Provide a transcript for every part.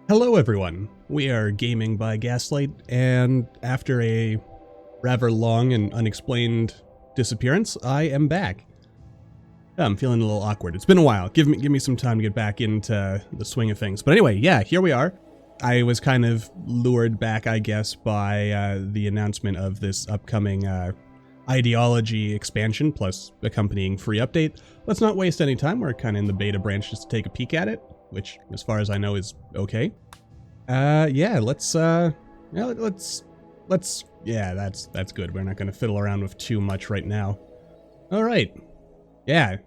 Hello everyone, we are Gaming by Gaslight, and after a rather long and unexplained disappearance, I am back. I'm feeling a little awkward. It's been a while. Give me some time to get back into the swing of things. But anyway, yeah, here we are. I was kind of lured back, I guess, by the announcement of this upcoming ideology expansion plus accompanying free update. Let's not waste any time. We're kind of in the beta branch just to take a peek at it, which, as far as I know, is okay. Yeah, yeah, that's good. We're not going to fiddle around with too much right now. All right. Yeah.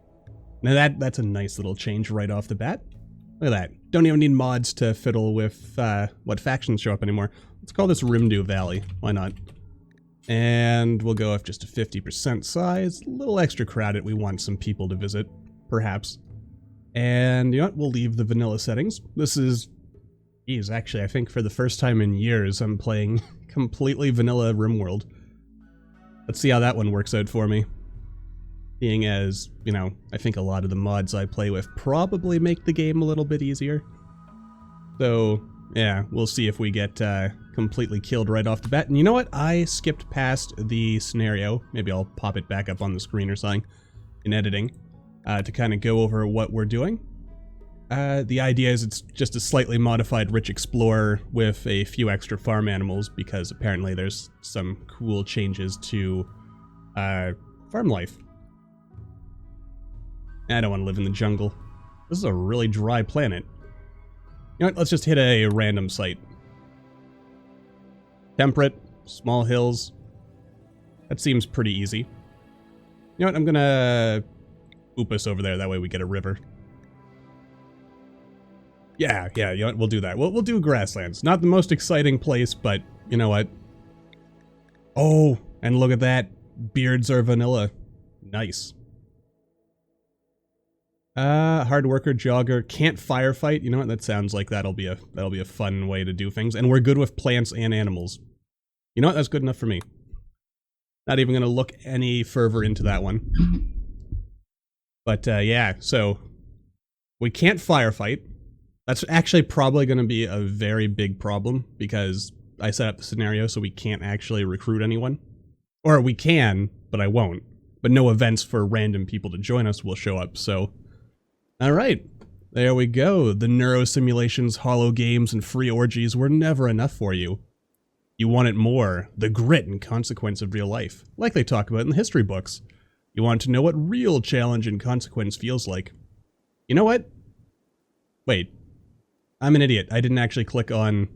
Now that's a nice little change right off the bat. Look at that. Don't even need mods to fiddle with what factions show up anymore. Let's call this Rimdu Valley. Why not? And we'll go with just a 50% size. A little extra crowded. We want some people to visit, perhaps. And you know what? We'll leave the vanilla settings. This is... Geez, actually, I think for the first time in years, I'm playing completely vanilla RimWorld. Let's see how that one works out for me. Being as, you know, I think a lot of the mods I play with probably make the game a little bit easier. So, yeah, we'll see if we get completely killed right off the bat. And you know what? I skipped past the scenario. Maybe I'll pop it back up on the screen or something in editing to kind of go over what we're doing. The idea is it's just a slightly modified Rich Explorer with a few extra farm animals because apparently there's some cool changes to farm life. I don't want to live in the jungle. This is a really dry planet. You know what, let's just hit a random site. Temperate, small hills. That seems pretty easy. You know what, I'm gonna oop us over there, that way we get a river. Yeah, you know what, we'll do that. We'll do grasslands. Not the most exciting place, but you know what? Oh, and look at that. Beards are vanilla. Nice. Hard worker, jogger, can't firefight. You know what? That sounds like that'll be a fun way to do things. And we're good with plants and animals. You know what? That's good enough for me. Not even gonna look any further into that one. But yeah, so we can't firefight. That's actually probably going to be a very big problem because I set up the scenario so we can't actually recruit anyone. Or we can, but I won't. But no events for random people to join us will show up, so... Alright, there we go. The neurosimulations, hollow games, and free orgies were never enough for you. You wanted more, the grit and consequence of real life, like they talk about in the history books. You want to know what real challenge and consequence feels like. You know what? Wait. I'm an idiot. I didn't actually click on...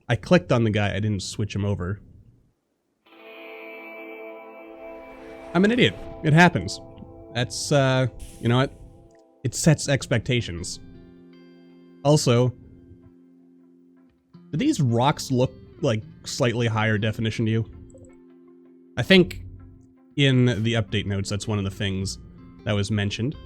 I clicked on the guy, I didn't switch him over. I'm an idiot. It happens. That's, you know what? It sets expectations. Also, do these rocks look like slightly higher definition to you? I think in the update notes, that's one of the things that was mentioned.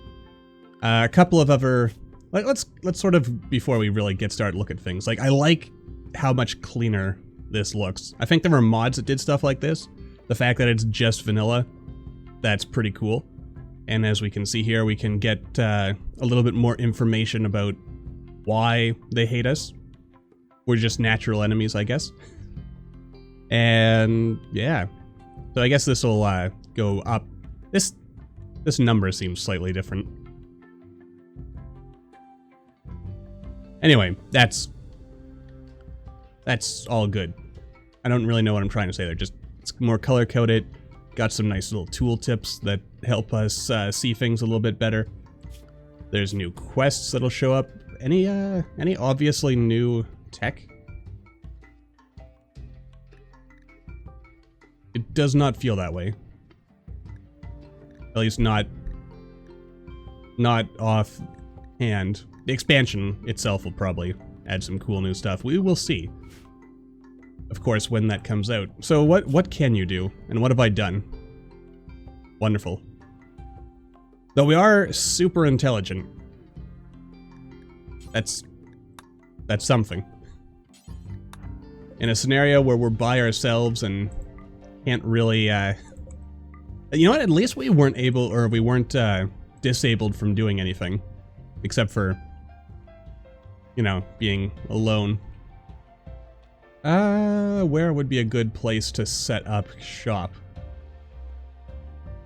A couple of other... Like, let's sort of, before we really get started, look at things. Like, I like how much cleaner this looks. I think there were mods that did stuff like this. The fact that it's just vanilla, that's pretty cool. And as we can see here, we can get a little bit more information about why they hate us. We're just natural enemies, I guess. And, yeah. So I guess this will go up. This number seems slightly different. Anyway, that's all good. I don't really know what I'm trying to say there. Just it's more color-coded. Got some nice little tool tips that help us see things a little bit better. There's new quests that'll show up. Any obviously new tech? It does not feel that way. At least not offhand. The expansion itself will probably add some cool new stuff. We will see. Of course, when that comes out. So what can you do? And what have I done? Wonderful. Though we are super intelligent. That's something. In a scenario where we're by ourselves and can't really, you know what? At least we weren't able, or we weren't disabled from doing anything. Except for you know, being alone. Where would be a good place to set up shop?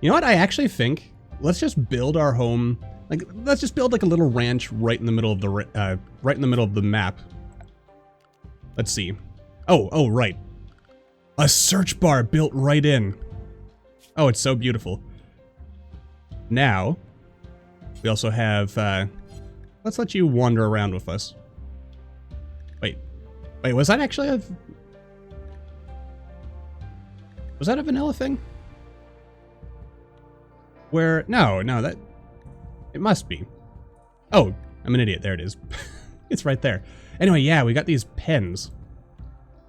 You know what? I actually think let's just build our home. Like, let's just build like a little ranch right in the middle of the right in the middle of the map. Let's see. Oh, right. A search bar built right in. Oh, it's so beautiful. Now, we also have. Let's let you wander around with us. Wait, was that actually a... Was that a vanilla thing? Where... No, that... It must be. Oh, I'm an idiot. There it is. It's right there. Anyway, yeah, we got these pens.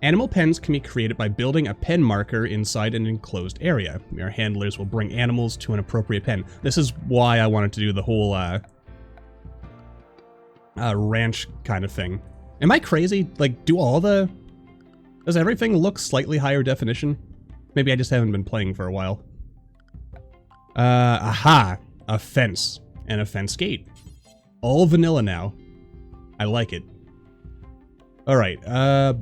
Animal pens can be created by building a pen marker inside an enclosed area. Your handlers will bring animals to an appropriate pen. This is why I wanted to do the whole, ranch kind of thing. Am I crazy? Like, does everything look slightly higher definition? Maybe I just haven't been playing for a while. Aha! A fence. And a fence gate. All vanilla now. I like it. Alright, where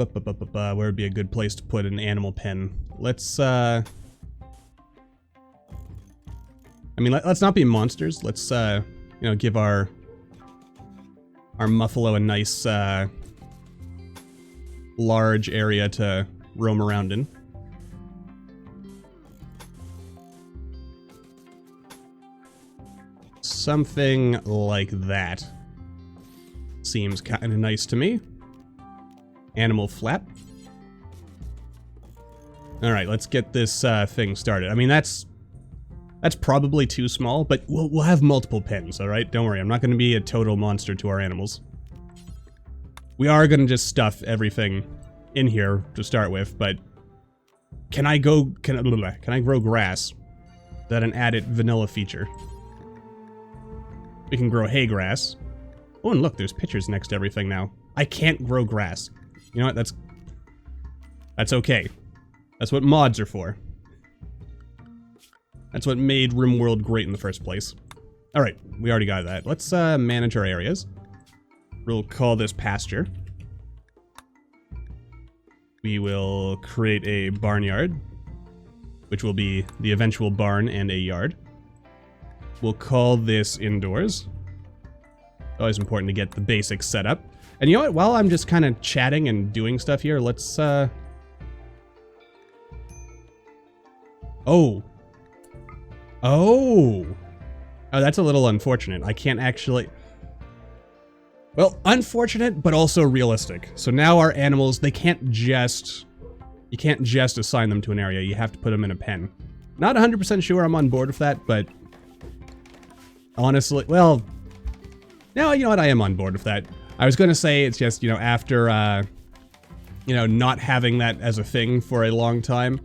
would be a good place to put an animal pen? Let's, I mean, let's not be monsters. Let's, you know, give our Muffalo a nice, large area to roam around in. Something like that. Seems kind of nice to me. Animal flap. Alright, let's get this thing started. I mean, that's probably too small, but we'll have multiple pens, alright? Don't worry, I'm not going to be a total monster to our animals. We are going to just stuff everything in here to start with, but can I grow grass? Is that an added vanilla feature? We can grow hay grass. Oh, and look, there's pictures next to everything now. I can't grow grass. You know what? That's okay. That's what mods are for. That's what made RimWorld great in the first place. Alright, we already got that. Let's manage our areas. We'll call this pasture. We will create a barnyard, which will be the eventual barn and a yard. We'll call this indoors. Always important to get the basics set up. And you know what? While I'm just kind of chatting and doing stuff here, let's, Oh, that's a little unfortunate. I can't actually... Well, unfortunate, but also realistic. So now our animals, they can't just... You can't just assign them to an area. You have to put them in a pen. Not 100% sure I'm on board with that, but... Honestly, well... No, you know what? I am on board with that. I was going to say it's just, you know, after, you know, not having that as a thing for a long time,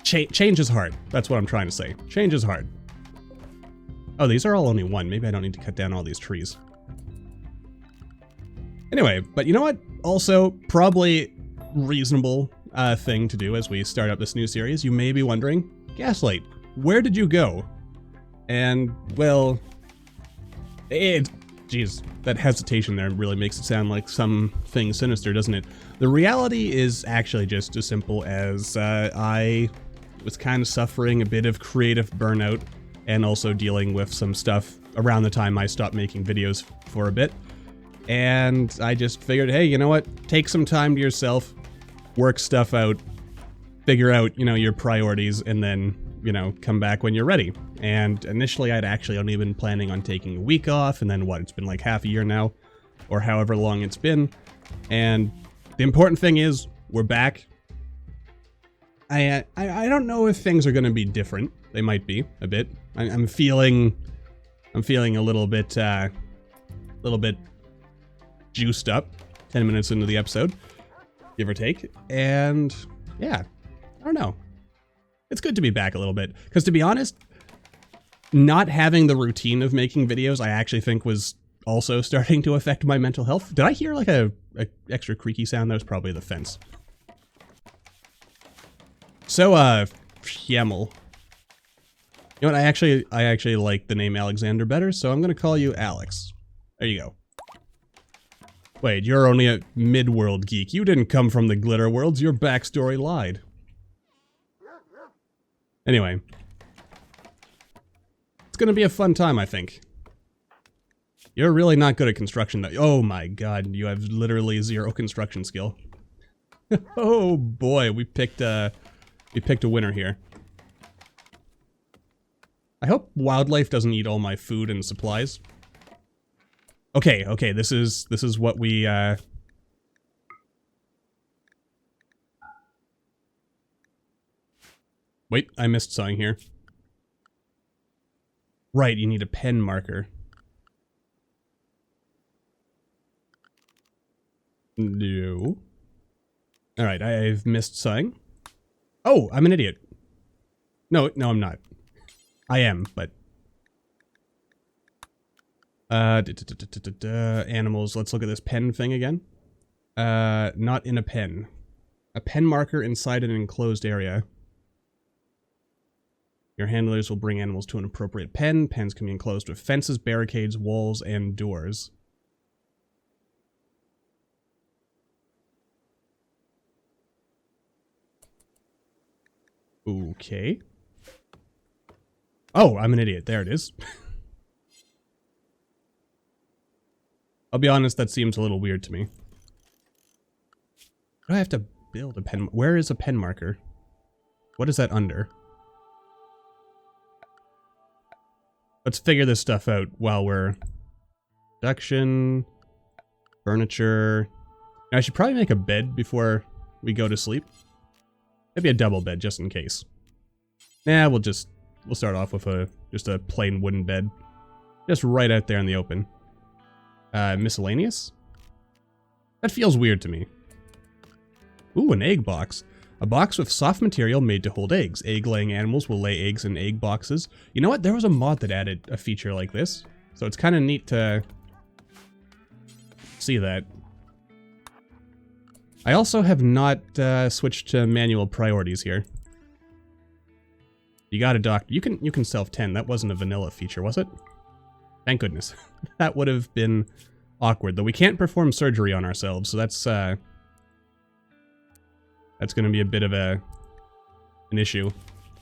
change is hard. That's what I'm trying to say. Change is hard. Oh, these are all only one. Maybe I don't need to cut down all these trees. Anyway, but you know what? Also, probably reasonable thing to do as we start up this new series. You may be wondering, Gaslight, where did you go? And, well, geez, that hesitation there really makes it sound like something sinister, doesn't it? The reality is actually just as simple as I was kind of suffering a bit of creative burnout and also dealing with some stuff around the time I stopped making videos for a bit. And I just figured, hey, you know what? Take some time to yourself, work stuff out, figure out, you know, your priorities, and then, you know, come back when you're ready. And initially I'd actually only been planning on taking a week off, and then what, it's been like half a year now, or however long it's been. And the important thing is, we're back. I don't know if things are going to be different. They might be, a bit. I'm feeling a little bit juiced up 10 minutes into the episode, give or take. And yeah, I don't know. It's good to be back a little bit, because to be honest, not having the routine of making videos, I actually think was also starting to affect my mental health. Did I hear like a extra creaky sound? That was probably the fence. So, Fjemmel. You know what, I actually like the name Alexander better, so I'm gonna call you Alex. There you go. Wait, you're only a mid-world geek. You didn't come from the glitter worlds. Your backstory lied. Anyway. It's gonna be a fun time, I think. You're really not good at construction, though. Oh my god, you have literally 0 construction skill. Oh boy, we picked a winner here. I hope wildlife doesn't eat all my food and supplies. Okay, this is what we Wait, I missed something here. Right, you need a pen marker. No. Alright, I've missed something. Oh, I'm an idiot. No, I'm not. I am, but... Animals, let's look at this pen thing again. Not in a pen. A pen marker inside an enclosed area. Your handlers will bring animals to an appropriate pen. Pens can be enclosed with fences, barricades, walls, and doors. Okay. Oh, I'm an idiot. There it is. I'll be honest, that seems a little weird to me. Do I have to build a pen? Where is a pen marker? What is that under? Let's figure this stuff out while we're... Production... Furniture... Now, I should probably make a bed before we go to sleep. Maybe a double bed, just in case. Nah, we'll start off with just a plain wooden bed. Just right out there in the open. Miscellaneous? That feels weird to me. Ooh, an egg box. A box with soft material made to hold eggs. Egg-laying animals will lay eggs in egg boxes. You know what? There was a mod that added a feature like this. So it's kind of neat to see that. I also have not switched to manual priorities here. You got a doctor. You can self-tend. That wasn't a vanilla feature, was it? Thank goodness. That would have been awkward. Though we can't perform surgery on ourselves, so that's going to be a bit of an issue.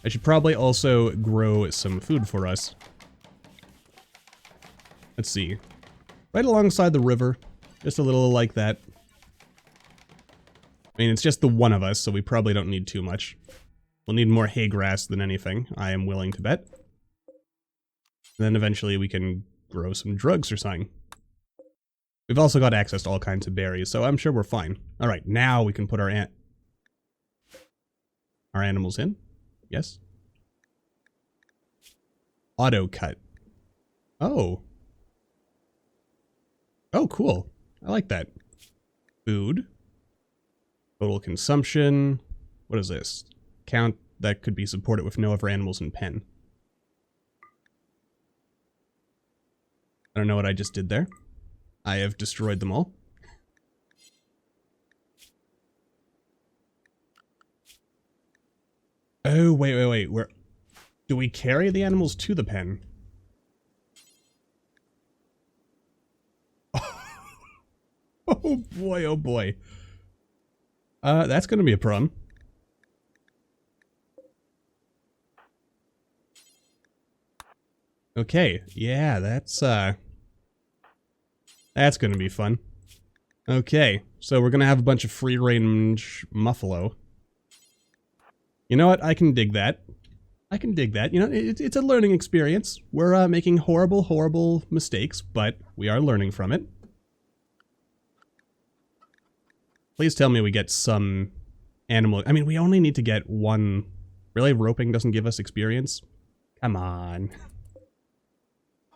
I should probably also grow some food for us. Let's see. Right alongside the river. Just a little like that. I mean, it's just the one of us, so we probably don't need too much. We'll need more hay grass than anything, I am willing to bet. Then eventually we can grow some drugs or something. We've also got access to all kinds of berries, so I'm sure we're fine. Alright, now we can put our animals in. Yes. Auto cut. Oh. Oh, cool. I like that. Food. Total consumption. What is this? Count that could be supported with no other animals in pen. I don't know what I just did there. I have destroyed them all. Oh, wait. Do we carry the animals to the pen? Oh boy. That's gonna be a problem. Okay, yeah, that's gonna be fun. Okay, so we're gonna have a bunch of free-range muffalo. You know what? I can dig that. You know, it's a learning experience. We're making horrible mistakes, but we are learning from it. Please tell me we get some animal... I mean, we only need to get one... Really? Roping doesn't give us experience? Come on.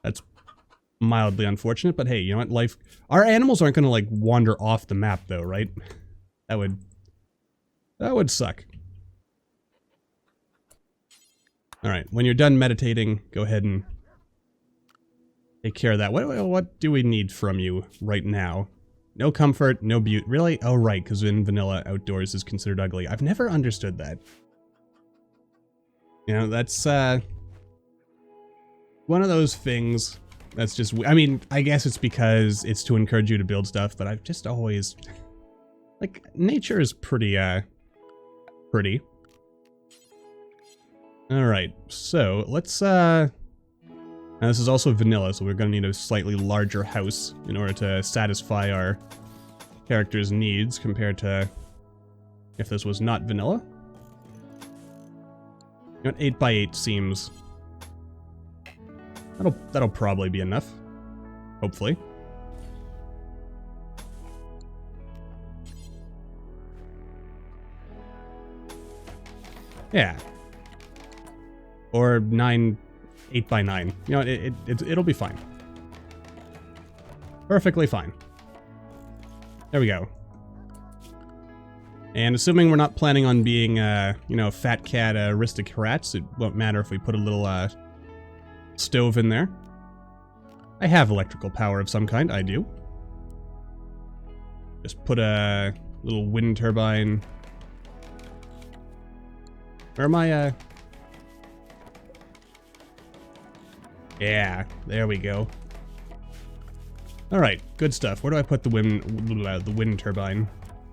That's mildly unfortunate, but hey, you know what? Life... Our animals aren't gonna, like, wander off the map, though, right? That would suck. Alright, when you're done meditating, go ahead and take care of that. What do we need from you right now? No comfort, no beauty. Really? Oh, right, because in vanilla, outdoors is considered ugly. I've never understood that. You know, that's, one of those things That's just, I mean, I guess it's because it's to encourage you to build stuff, but I've just always, like, nature is pretty, pretty. Alright, so let's, now this is also vanilla, so we're gonna need a slightly larger house in order to satisfy our character's needs compared to if this was not vanilla. You know, 8x8 seems... That'll probably be enough. Hopefully. Yeah. Or 8x9. You know, it'll be fine. Perfectly fine. There we go. And assuming we're not planning on being, you know, fat cat aristocrats, it won't matter if we put a little, stove in there. I have electrical power of some kind, I do. Just put a little wind turbine. Where am I, Yeah, there we go. Alright, good stuff. Where do I put the wind turbine?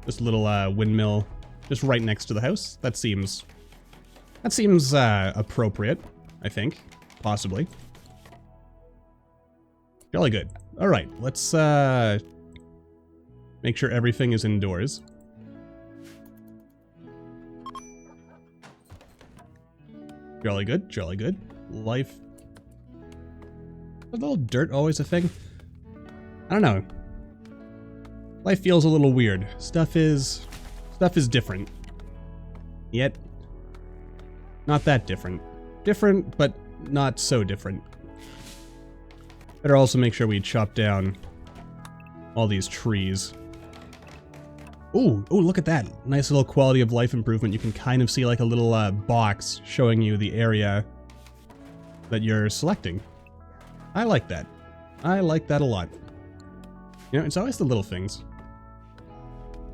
This little windmill just right next to the house. That seems appropriate, I think. Possibly. Jolly good. Alright, let's make sure everything is indoors. Jolly good, jolly good. Life. Is a little dirt always a thing? I don't know. Life feels a little weird. Stuff is different. Yet, not that different. Different, but not so different. Better also make sure we chop down all these trees. Ooh, look at that. Nice little quality of life improvement. You can kind of see like a little box showing you the area that you're selecting. I like that. I like that a lot. You know, it's always the little things.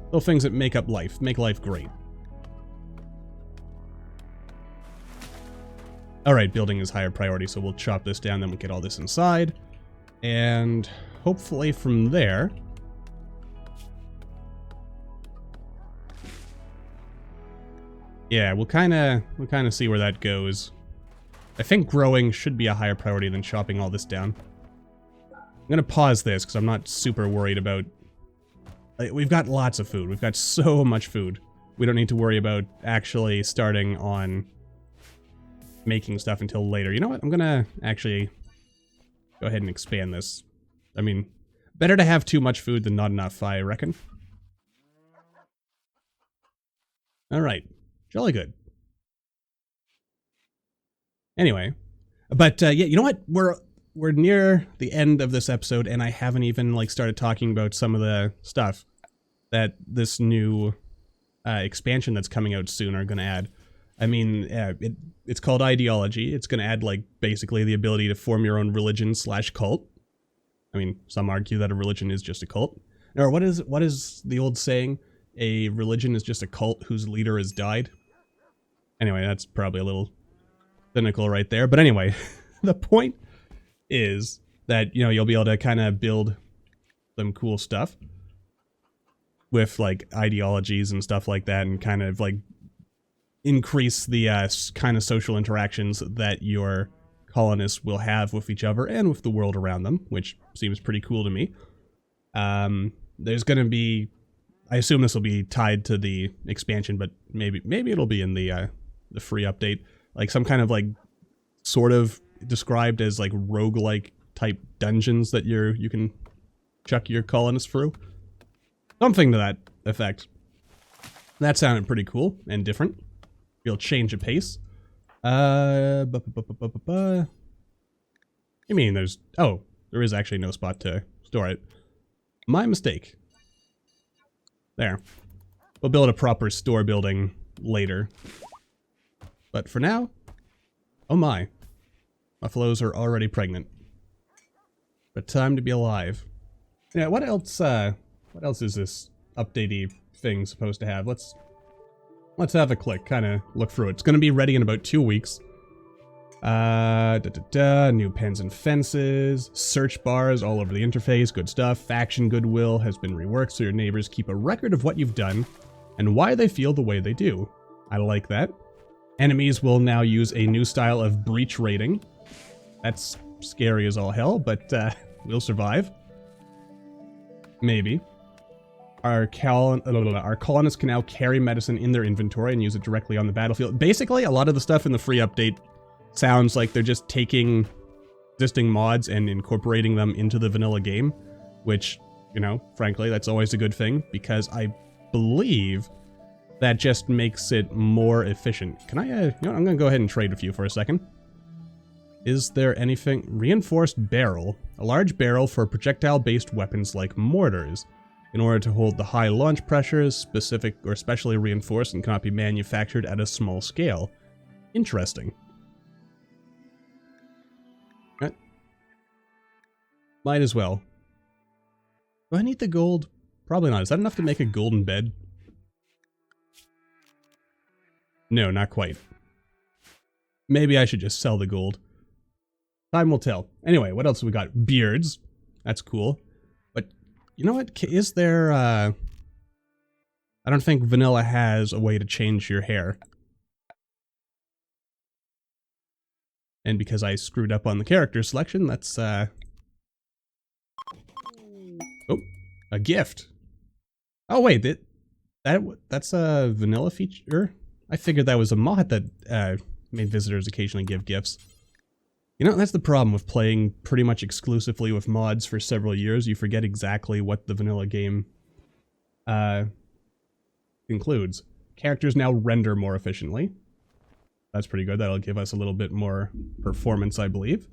Little things that make up life, make life great. Alright, building is higher priority, so we'll chop this down, then we'll get all this inside. And hopefully from there... Yeah, we'll kinda see where that goes. I think growing should be a higher priority than chopping all this down. I'm gonna pause this, because I'm not super worried about... We've got lots of food. We've got so much food. We don't need to worry about actually starting on making stuff until later. You know what? I'm gonna actually go ahead and expand this. I mean, better to have too much food than not enough, I reckon. Alright. Jolly good. Anyway. But, yeah, you know what? We're near the end of this episode, and I haven't even, like, started talking about some of the stuff that this new expansion that's coming out soon are gonna add. I mean, it's called Ideology. It's gonna add, like, basically the ability to form your own religion / cult. I mean, some argue that a religion is just a cult. Or what is the old saying? A religion is just a cult whose leader has died. Anyway, that's probably a little cynical right there. But anyway, the point is that, you know, you'll be able to kind of build some cool stuff with, like, ideologies and stuff like that, and kind of, like, increase the kind of social interactions that your colonists will have with each other and with the world around them, which seems pretty cool to me. There's going to be, I assume this will be tied to the expansion, but maybe it'll be in the free update, like some kind of, like, sort of described as, like, roguelike type dungeons that you can chuck your colonists through. Something to that effect. That sounded pretty cool and different. Real change of pace. You mean there's... Oh, there is actually no spot to store it. My mistake. There. We'll build a proper store building later. But for now... Oh my. Buffaloes are already pregnant. But time to be alive. Yeah, what else is this updatey thing supposed to have? Let's have a click, kind of look through it. It's going to be ready in about 2 weeks. New pens and fences, search bars all over the interface, good stuff. Faction goodwill has been reworked so your neighbors keep a record of what you've done and why they feel the way they do. I like that. Enemies will now use a new style of breach rating. That's scary as all hell, but we'll survive. Maybe. Our colonists can now carry medicine in their inventory and use it directly on the battlefield. Basically, a lot of the stuff in the free update sounds like they're just taking existing mods and incorporating them into the vanilla game, which, you know, frankly, that's always a good thing, because I believe that just makes it more efficient. Can I, you know, I'm gonna go ahead and trade with you for a second. Is there anything? Reinforced barrel. A large barrel for projectile-based weapons like mortars. In order to hold the high launch pressures, specific or specially reinforced and cannot be manufactured at a small scale. Interesting. Right. Might as well. Do I need the gold? Probably not. Is that enough to make a golden bed? No, not quite. Maybe I should just sell the gold. Time will tell. Anyway, what else have we got? Beards. That's cool. But, you know what? Is there, I don't think vanilla has a way to change your hair. And because I screwed up on the character selection, that's, oh, a gift. Oh, wait, that's a vanilla feature? I figured that was a mod that made visitors occasionally give gifts. You know, that's the problem with playing pretty much exclusively with mods for several years. You forget exactly what the vanilla game includes. Characters now render more efficiently. That's pretty good. That'll give us a little bit more performance, I believe.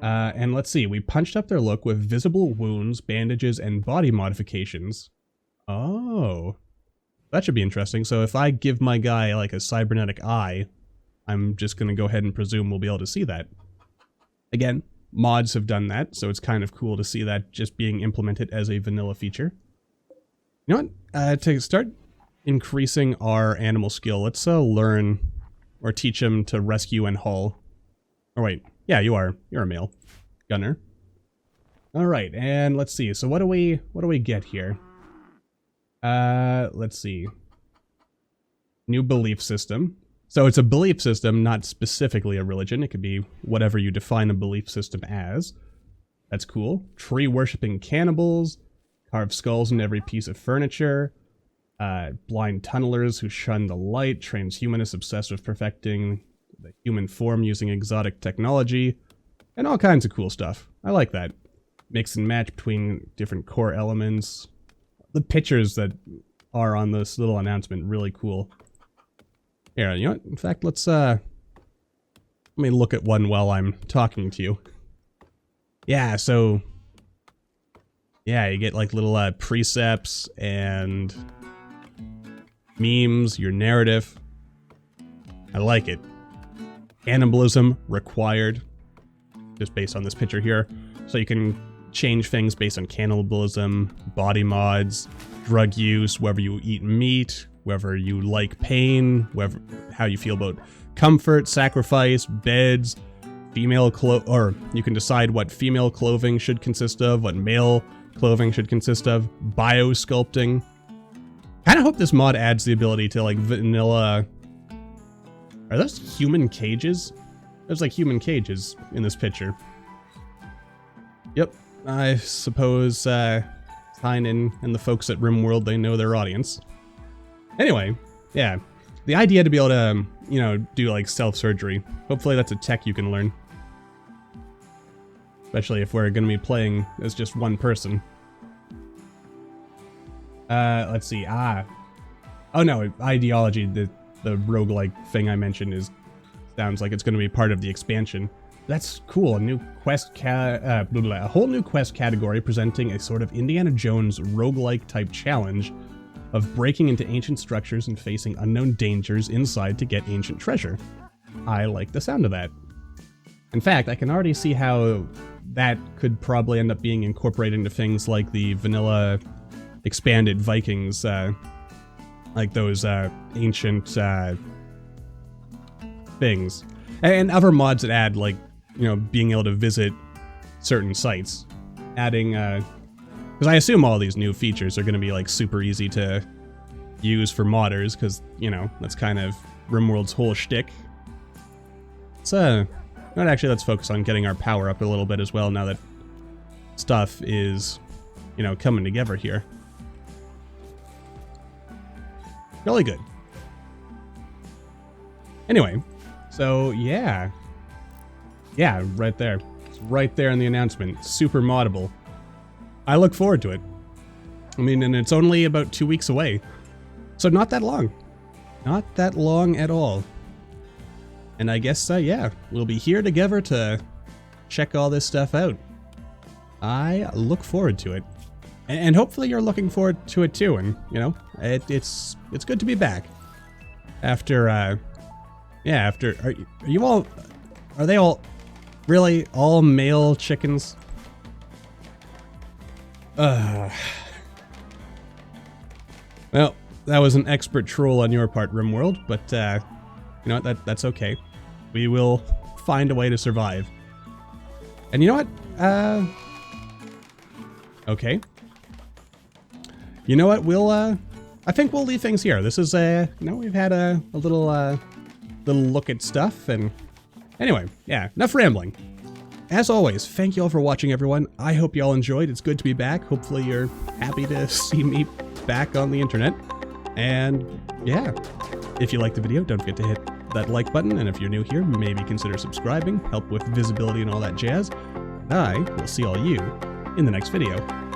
And let's see. We punched up their look with visible wounds, bandages, and body modifications. Oh. That should be interesting. So if I give my guy like a cybernetic eye, I'm just going to go ahead and presume we'll be able to see that. Again, mods have done that, so it's kind of cool to see that just being implemented as a vanilla feature. You know what? To start increasing our animal skill, let's learn or teach him to rescue and haul. Oh wait, yeah, you are. You're a male gunner. All right, and let's see. So what do we get here? Let's see. New belief system. So it's a belief system, not specifically a religion. It could be whatever you define a belief system as. That's cool. Tree worshipping cannibals, carved skulls in every piece of furniture, blind tunnelers who shun the light, transhumanists obsessed with perfecting the human form using exotic technology, and all kinds of cool stuff. I like that. Mix and match between different core elements. The pictures that are on this little announcement, really cool. Here, you know what? In fact, let's, let me look at one while I'm talking to you. Yeah, so, yeah, you get like little, precepts and memes, your narrative. I like it. Cannibalism required, just based on this picture here. So you can change things based on cannibalism, body mods, drug use, whether you eat meat, whether you like pain, how you feel about comfort, sacrifice, beds, or you can decide what female clothing should consist of, what male clothing should consist of, biosculpting. Kind of hope this mod adds the ability to like vanilla. Are those human cages? There's like human cages in this picture. Yep. I suppose Tynan and the folks at RimWorld, they know their audience. Anyway, yeah. The idea to be able to, you know, do like self-surgery. Hopefully that's a tech you can learn. Especially if we're going to be playing as just one person. Let's see. Oh no, ideology, the roguelike thing I mentioned sounds like it's going to be part of the expansion. That's cool. A new quest a whole new quest category presenting a sort of Indiana Jones roguelike type challenge of breaking into ancient structures and facing unknown dangers inside to get ancient treasure. I like the sound of that. In fact, I can already see how that could probably end up being incorporated into things like the vanilla expanded Vikings, like those ancient things. And other mods that add, like, you know, being able to visit certain sites. Adding, because I assume all these new features are going to be, like, super easy to use for modders, because, you know, that's kind of RimWorld's whole shtick. So, actually, let's focus on getting our power up a little bit as well, now that stuff is, you know, coming together here. Really good. Anyway, so yeah. Yeah, right there. It's right there in the announcement. Super moddable. I look forward to it. I mean, and it's only about 2 weeks away. So not that long. Not that long at all. And I guess, yeah, we'll be here together to check all this stuff out. I look forward to it. And hopefully you're looking forward to it too. And, you know, it's good to be back. After, yeah, after, are they all, really, all male chickens? Well, that was an expert troll on your part, RimWorld, but, you know what, that's okay. We will find a way to survive. And you know what, okay. You know what, we'll, I think we'll leave things here. This is, you know, we've had a little look at stuff, and anyway, yeah, enough rambling. As always, thank you all for watching, everyone. I hope you all enjoyed. It's good to be back. Hopefully you're happy to see me back on the internet. And yeah, if you liked the video, don't forget to hit that like button, and if you're new here, maybe consider subscribing, help with visibility and all that jazz. I will see all you in the next video.